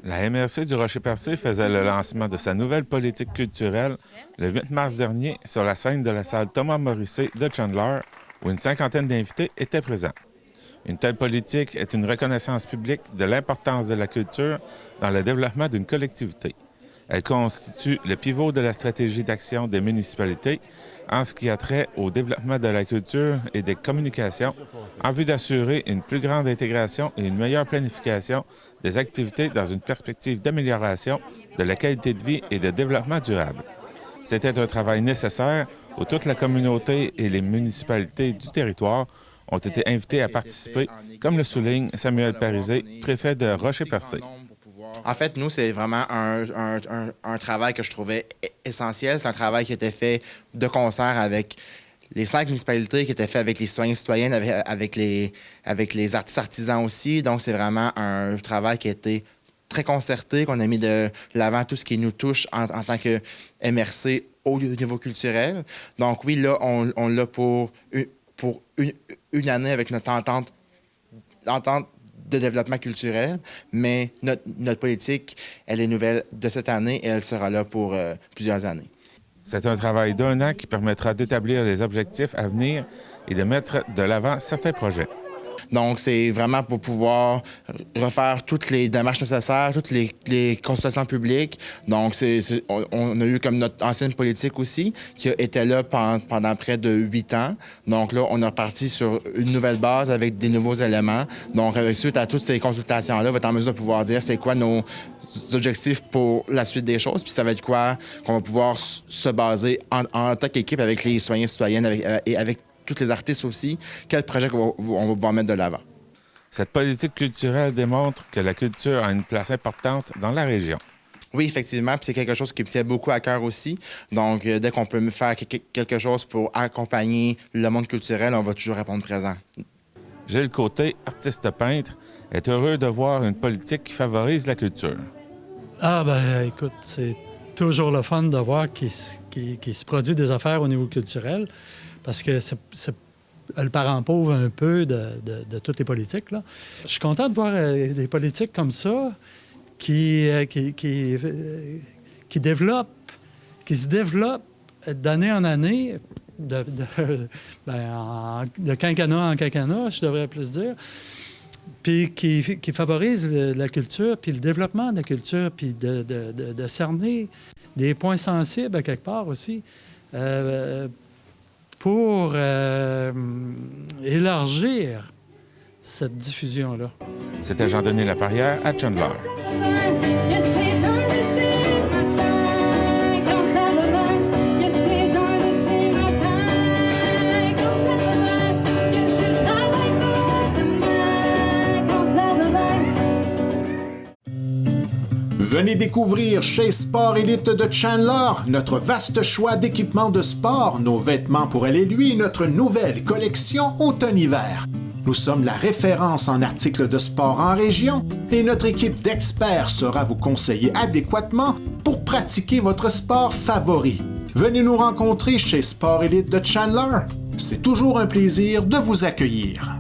La MRC du Rocher-Percé faisait le lancement de sa nouvelle politique culturelle le 8 mars dernier sur la scène de la salle Thomas Morrissey de Chandler, où une cinquantaine d'invités étaient présents. Une telle politique est une reconnaissance publique de l'importance de la culture dans le développement d'une collectivité. Elle constitue le pivot de la stratégie d'action des municipalités en ce qui a trait au développement de la culture et des communications en vue d'assurer une plus grande intégration et une meilleure planification des activités dans une perspective d'amélioration de la qualité de vie et de développement durable. C'était un travail nécessaire où toute la communauté et les municipalités du territoire ont été invités à participer, comme le souligne Samuel Parisé, préfet de Rocher-Percé. En fait, nous, c'est vraiment un travail que je trouvais essentiel. C'est un travail qui était fait de concert avec les 5 municipalités, qui était fait avec les citoyens et citoyennes, avec les artistes artisans aussi. Donc, c'est vraiment un travail qui a été très concerté, qu'on a mis de l'avant tout ce qui nous touche en tant que MRC au niveau culturel. Donc, oui, là, on l'a pour une année avec notre entente de développement culturel, mais notre politique, elle est nouvelle de cette année et elle sera là pour plusieurs années. C'est un travail d'1 an qui permettra d'établir les objectifs à venir et de mettre de l'avant certains projets. Donc, c'est vraiment pour pouvoir refaire toutes les démarches nécessaires, toutes les consultations publiques. Donc, on a eu comme notre ancienne politique aussi, qui était là pendant près de 8 ans. Donc là, on est reparti sur une nouvelle base avec des nouveaux éléments. Donc, suite à toutes ces consultations-là, on va être en mesure de pouvoir dire c'est quoi nos objectifs pour la suite des choses, puis ça va être quoi qu'on va pouvoir se baser en tant qu'équipe avec les citoyens et citoyennes et avec tous les artistes aussi, quel projet on va pouvoir mettre de l'avant. Cette politique culturelle démontre que la culture a une place importante dans la région. Oui, effectivement, puis c'est quelque chose qui me tient beaucoup à cœur aussi. Donc, dès qu'on peut faire quelque chose pour accompagner le monde culturel, on va toujours répondre présent. Gilles Côté, artiste peintre, est heureux de voir une politique qui favorise la culture. Ah ben écoute, c'est toujours le fun de voir qu'il se produit des affaires au niveau culturel. Parce que c'est le parent pauvre un peu de toutes les politiques, là. Je suis content de voir des politiques comme ça qui se développent d'année en année, de quinquennat en quinquennat, je devrais plus dire, puis qui favorisent la culture, puis le développement de la culture, puis de cerner des points sensibles à quelque part aussi. Pour élargir cette diffusion-là. C'était Jean-Denis Laparrière à Chandler. Venez découvrir chez Sport Elite de Chandler notre vaste choix d'équipements de sport, nos vêtements pour elle et lui et notre nouvelle collection automne-hiver. Nous sommes la référence en articles de sport en région et notre équipe d'experts saura vous conseiller adéquatement pour pratiquer votre sport favori. Venez nous rencontrer chez Sport Elite de Chandler. C'est toujours un plaisir de vous accueillir.